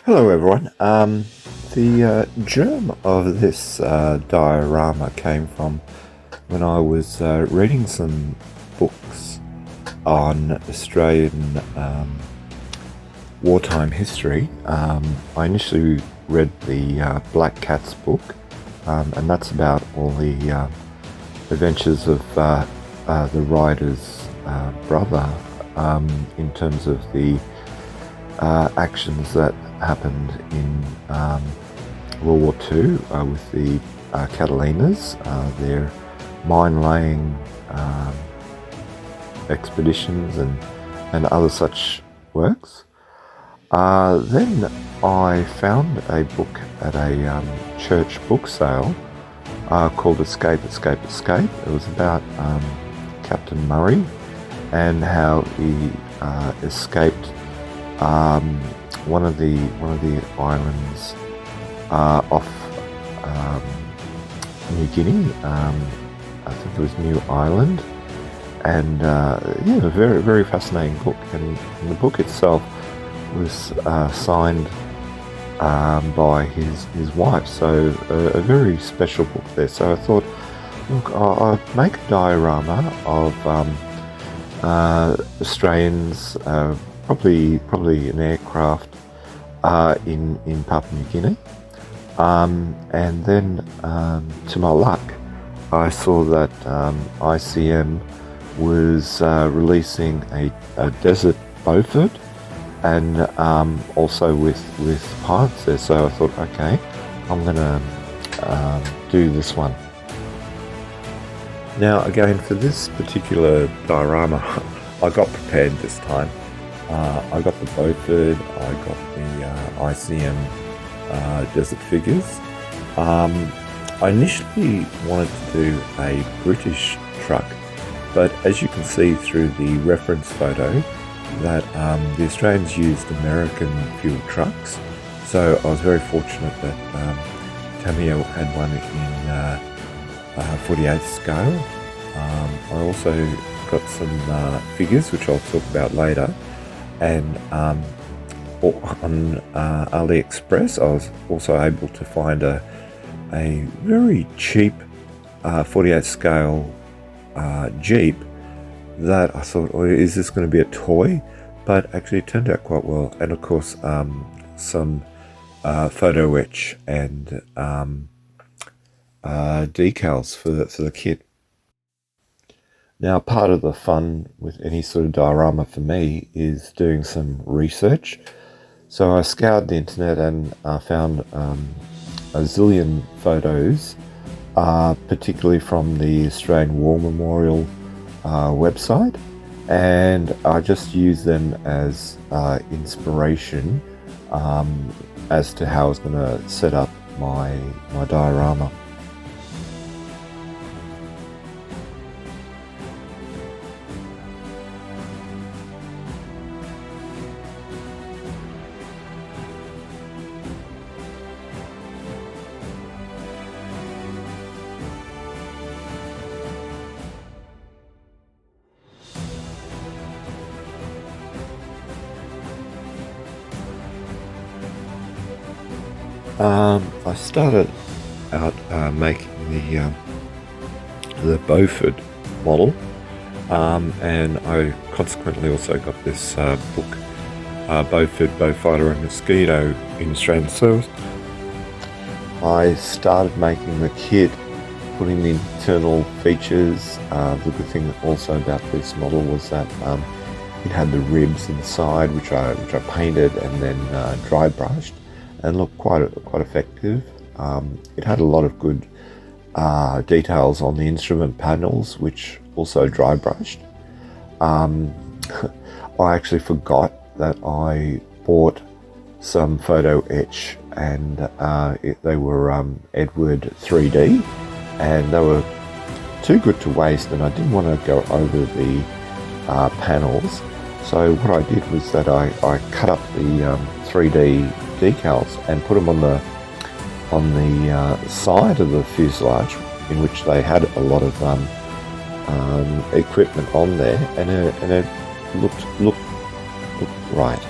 Hello everyone. The germ of this diorama came from when I was reading some books on Australian wartime history. I initially read the Black Cats book, and that's about all the adventures of the writer's brother in terms of the actions that happened in World War II with the Catalinas, their mine-laying expeditions and other such works. Then I found a book at a church book sale called Escape, Escape, Escape. It was about Captain Murray and how he escaped one of the islands off New Guinea. I think it was New Ireland, and yeah, a very very fascinating book. And the book itself was signed by his wife, so a very special book there. So I thought, look, I'll make a diorama of Australians. Probably an aircraft in Papua New Guinea, and then to my luck, I saw that ICM was releasing a desert Beaufort, and also with pilots there. So I thought, okay, I'm gonna do this one. Now again, for this particular diorama, I got prepared this time. I got the Beaufort, I got the ICM desert figures. I initially wanted to do a British truck, but as you can see through the reference photo, that the Australians used American fuel trucks. So I was very fortunate that Tamiya had one in 48th scale. I also got some figures, which I'll talk about later. And on AliExpress, I was also able to find a very cheap 48 scale Jeep that I thought, oh, is this going to be a toy? But actually it turned out quite well. And of course, some photo etch and decals for the kit. Now, part of the fun with any sort of diorama for me is doing some research. So I scoured the internet and found a zillion photos, particularly from the Australian War Memorial website, and I just used them as inspiration as to how I was going to set up my diorama. I started out making the Beaufort model, and I consequently also got this book, Beaufort, Beaufighter and Mosquito in Australian service. I started making the kit, putting the internal features. The good thing also about this model was that it had the ribs inside, which I painted and then dry brushed, and looked quite effective. It had a lot of good details on the instrument panels, which also dry brushed. I actually forgot that I bought some photo etch, and they were Edward 3D, and they were too good to waste, and I didn't want to go over the panels. So what I did was that I cut up the 3D decals and put them on the side of the fuselage, in which they had a lot of equipment on there, and it looked right.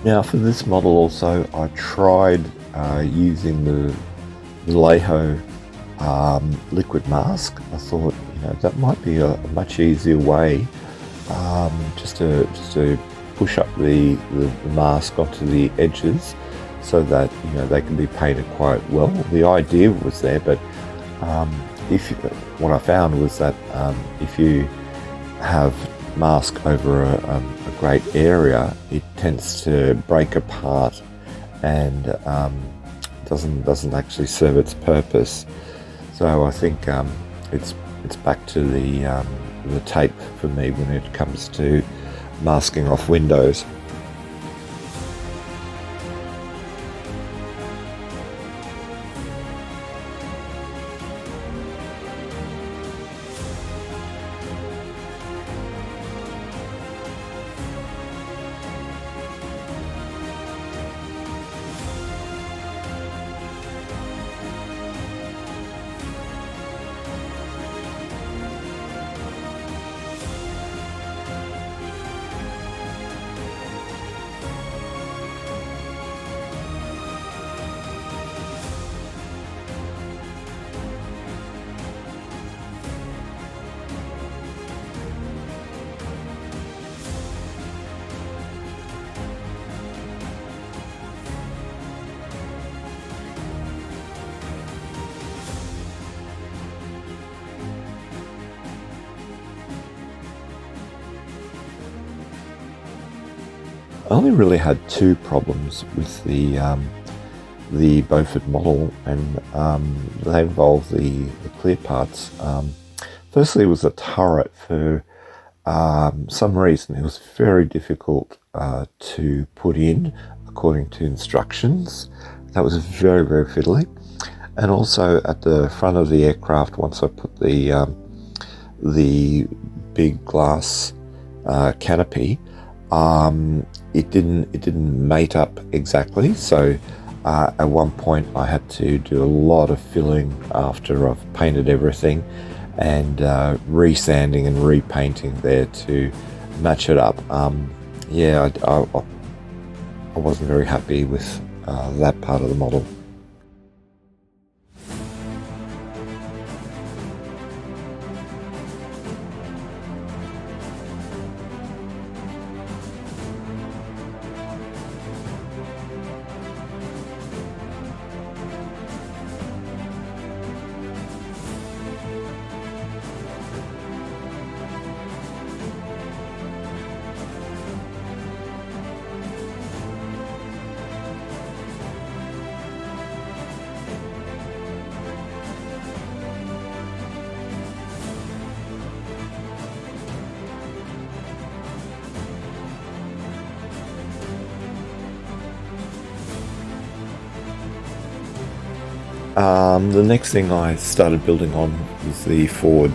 Now for this model also, I tried using the Vallejo liquid mask. I thought, that might be a much easier way, just to push up the mask onto the edges so that they can be painted quite well. The idea was there, but what I found was that if you have mask over a great area, it tends to break apart and doesn't actually serve its purpose. So I think it's back to the tape for me when it comes to masking off windows. I only really had two problems with the Beaufort model, and they involved the clear parts. Firstly, it was a turret. For some reason, it was very difficult to put in according to instructions. That was very, very fiddly. And also at the front of the aircraft, once I put the big glass canopy, it didn't mate up exactly. So at one point I had to do a lot of filling after I've painted everything, and resanding and repainting there to match it up. Yeah, I wasn't very happy with that part of the model. The next thing I started building on was the Ford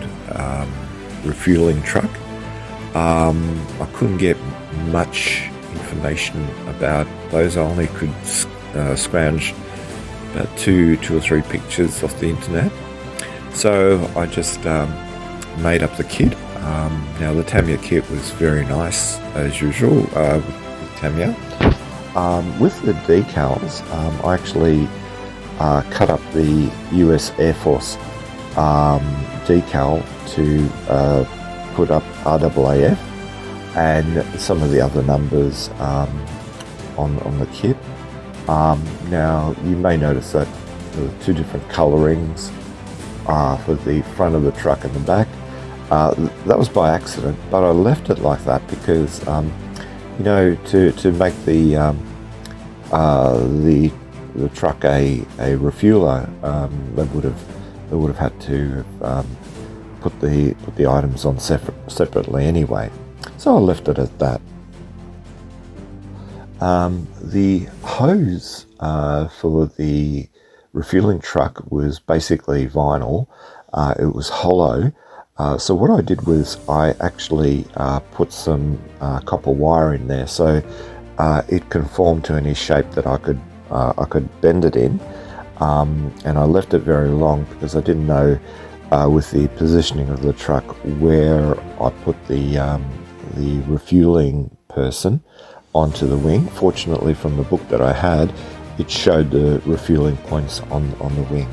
refueling truck. I couldn't get much information about those. I only could scrounge about two or three pictures off the internet. So I just made up the kit. Now the Tamiya kit was very nice as usual with Tamiya. With the decals, I actually cut up the US Air Force decal to put up RAAF and some of the other numbers on the kit. Now you may notice that there are two different colorings for the front of the truck and the back. That was by accident, but I left it like that because to make the truck a refueler, they would have had to put the items on separately anyway. So I left it at that. The hose for the refueling truck was basically vinyl. It was hollow. So what I did was I actually put some copper wire in there, so it conformed to any shape that I could bend it in, and I left it very long because I didn't know with the positioning of the truck where I put the refueling person onto the wing. Fortunately, from the book that I had, it showed the refueling points on the wing.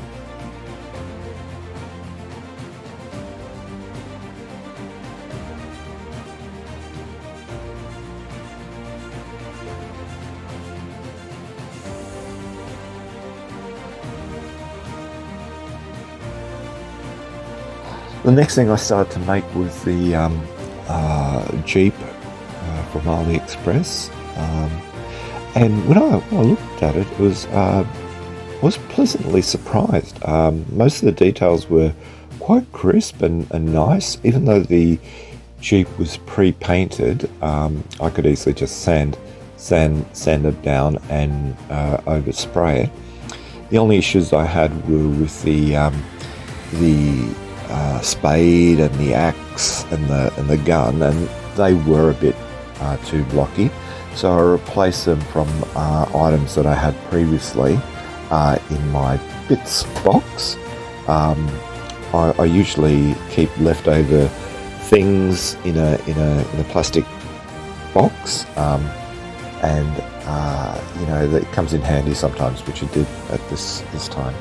The next thing I started to make was the Jeep from AliExpress, and when I looked at it, I was pleasantly surprised. Most of the details were quite crisp and nice. Even though the Jeep was pre-painted, I could easily just sand it down and overspray it. The only issues I had were with the spade and the axe and the gun, and they were a bit too blocky, so I replaced them from items that I had previously in my bits box. I usually keep leftover things in a plastic box, and that comes in handy sometimes, which it did at this time.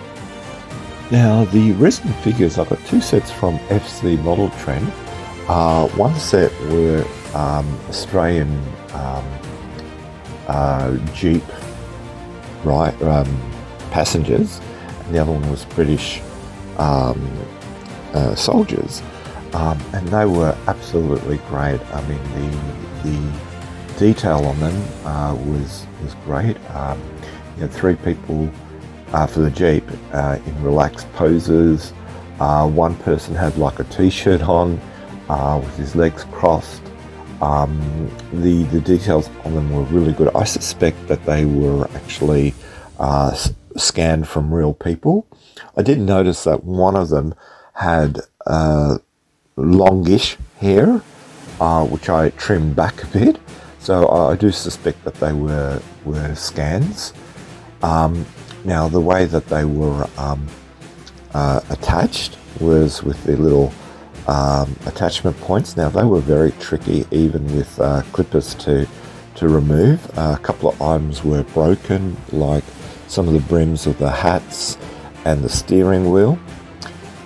Now, the resin figures, I've got two sets from FC Model Trend. One set were Australian Jeep passengers, and the other one was British soldiers, and they were absolutely great. I mean, the detail on them was great. You had three people for the Jeep in relaxed poses. One person had like a t-shirt on with his legs crossed. The details on them were really good. I suspect that they were actually scanned from real people. I did notice that one of them had longish hair, which I trimmed back a bit. So I do suspect that they were scans. Now, the way that they were attached was with the little attachment points. Now, they were very tricky, even with clippers to remove. A couple of items were broken, like some of the brims of the hats and the steering wheel.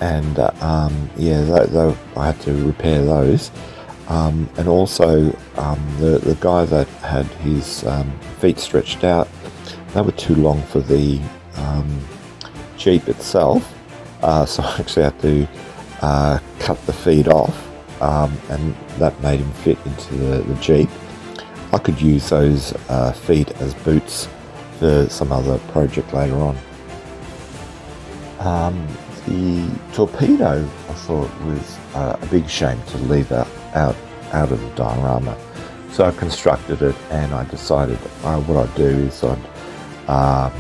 And I had to repair those. And also, the guy that had his feet stretched out, they were too long for the Jeep itself, so I actually had to cut the feet off, and that made him fit into the Jeep. I could use those feet as boots for some other project later on. The torpedo, I thought, was a big shame to leave out of the diorama, so I constructed it, and I decided what I'd do is I'd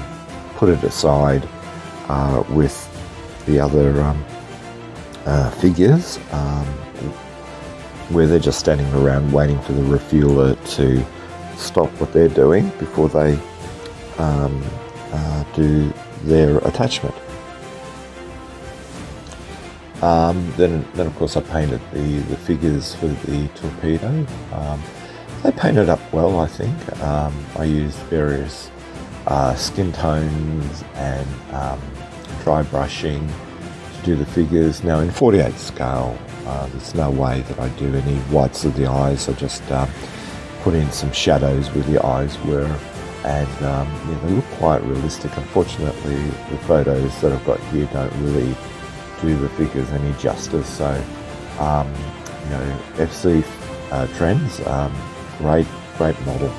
put it aside with the other figures, where they're just standing around waiting for the refueler to stop what they're doing before they do their attachment. Then of course I painted the figures for the torpedo. They painted up well, I think. I used various skin tones and dry brushing to do the figures. Now, in 48 scale, there's no way that I do any whites of the eyes. I just put in some shadows where the eyes were, and they look quite realistic. Unfortunately, the photos that I've got here don't really do the figures any justice. So, FC Trends, great model.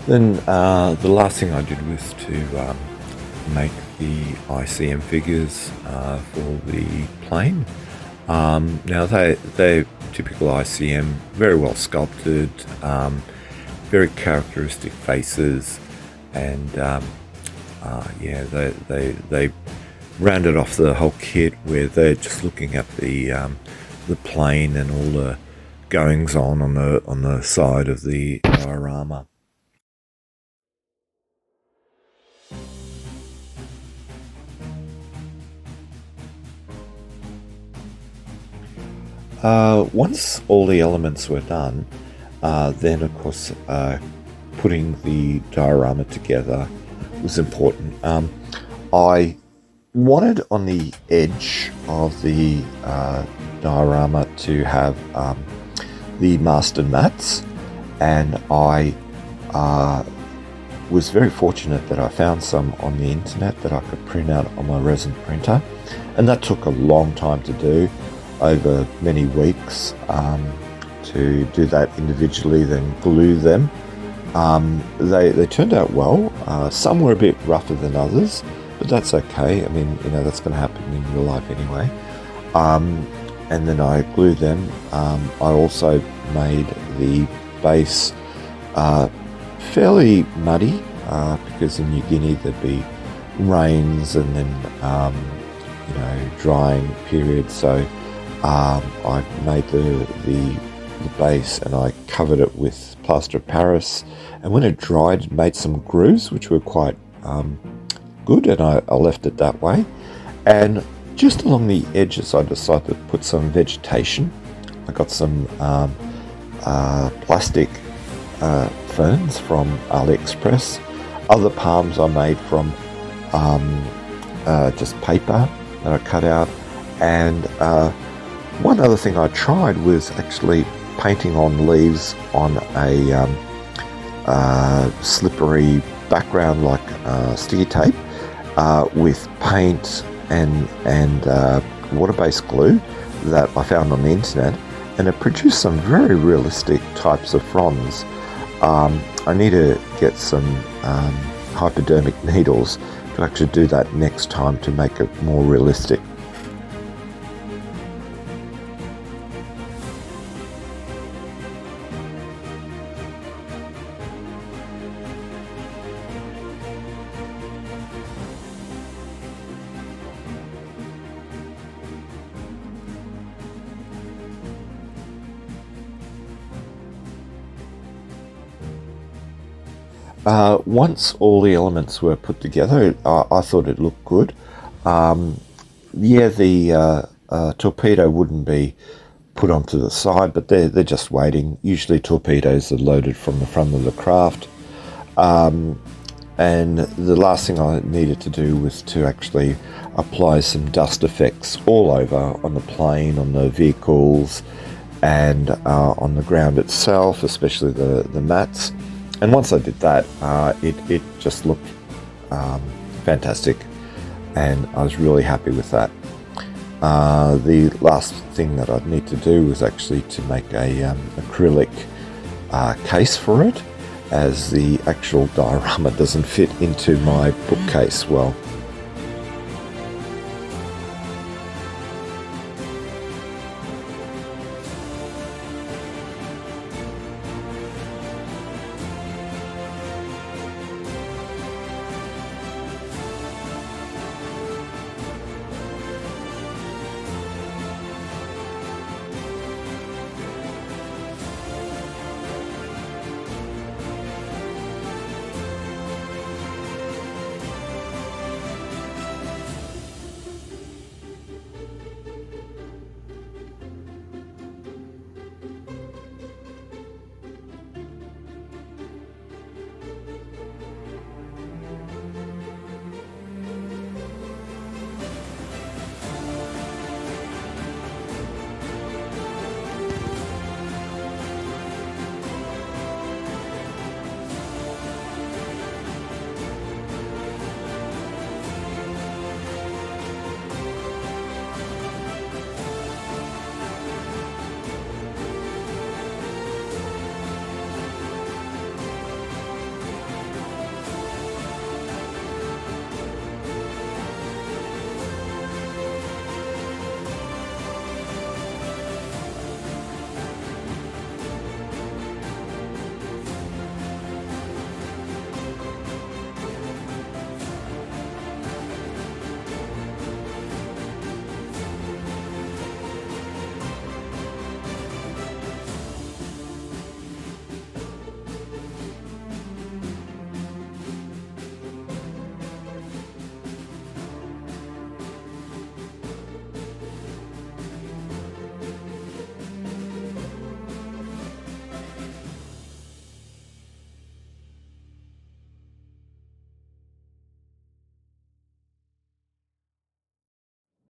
Then the last thing I did was to make the ICM figures for the plane. Now they're typical ICM, very well sculpted, very characteristic faces, and yeah, they rounded off the whole kit where they're just looking at the plane and all the goings on the side of the diorama. Once all the elements were done, then of course putting the diorama together was important. I wanted on the edge of the diorama to have the master mats, and I was very fortunate that I found some on the internet that I could print out on my resin printer, and that took a long time to do, over many weeks, to do that individually, then glue them. They turned out well. Some were a bit rougher than others, but that's okay. I mean, you know, that's going to happen in real life anyway. And then I glued them. I also made the base fairly muddy, because in New Guinea there'd be rains and then you know, drying periods. So I made the base and I covered it with plaster of Paris, and when it dried, it made some grooves which were quite good, and I left it that way. And just along the edges, I decided to put some vegetation. I got some plastic ferns from AliExpress. Other palms I made from just paper that I cut out. And one other thing I tried was actually painting on leaves on a slippery background like sticky tape, with paint and water-based glue that I found on the internet, and it produced some very realistic types of fronds. I need to get some hypodermic needles to actually do that next time to make it more realistic. Once all the elements were put together, I thought it looked good. Yeah, the torpedo wouldn't be put onto the side, but they're just waiting. Usually torpedoes are loaded from the front of the craft. And the last thing I needed to do was to actually apply some dust effects all over on the plane, on the vehicles, and on the ground itself, especially the mats. And once I did that, it just looked fantastic, and I was really happy with that. The last thing that I'd need to do was actually to make a acrylic case for it, as the actual diorama doesn't fit into my bookcase well.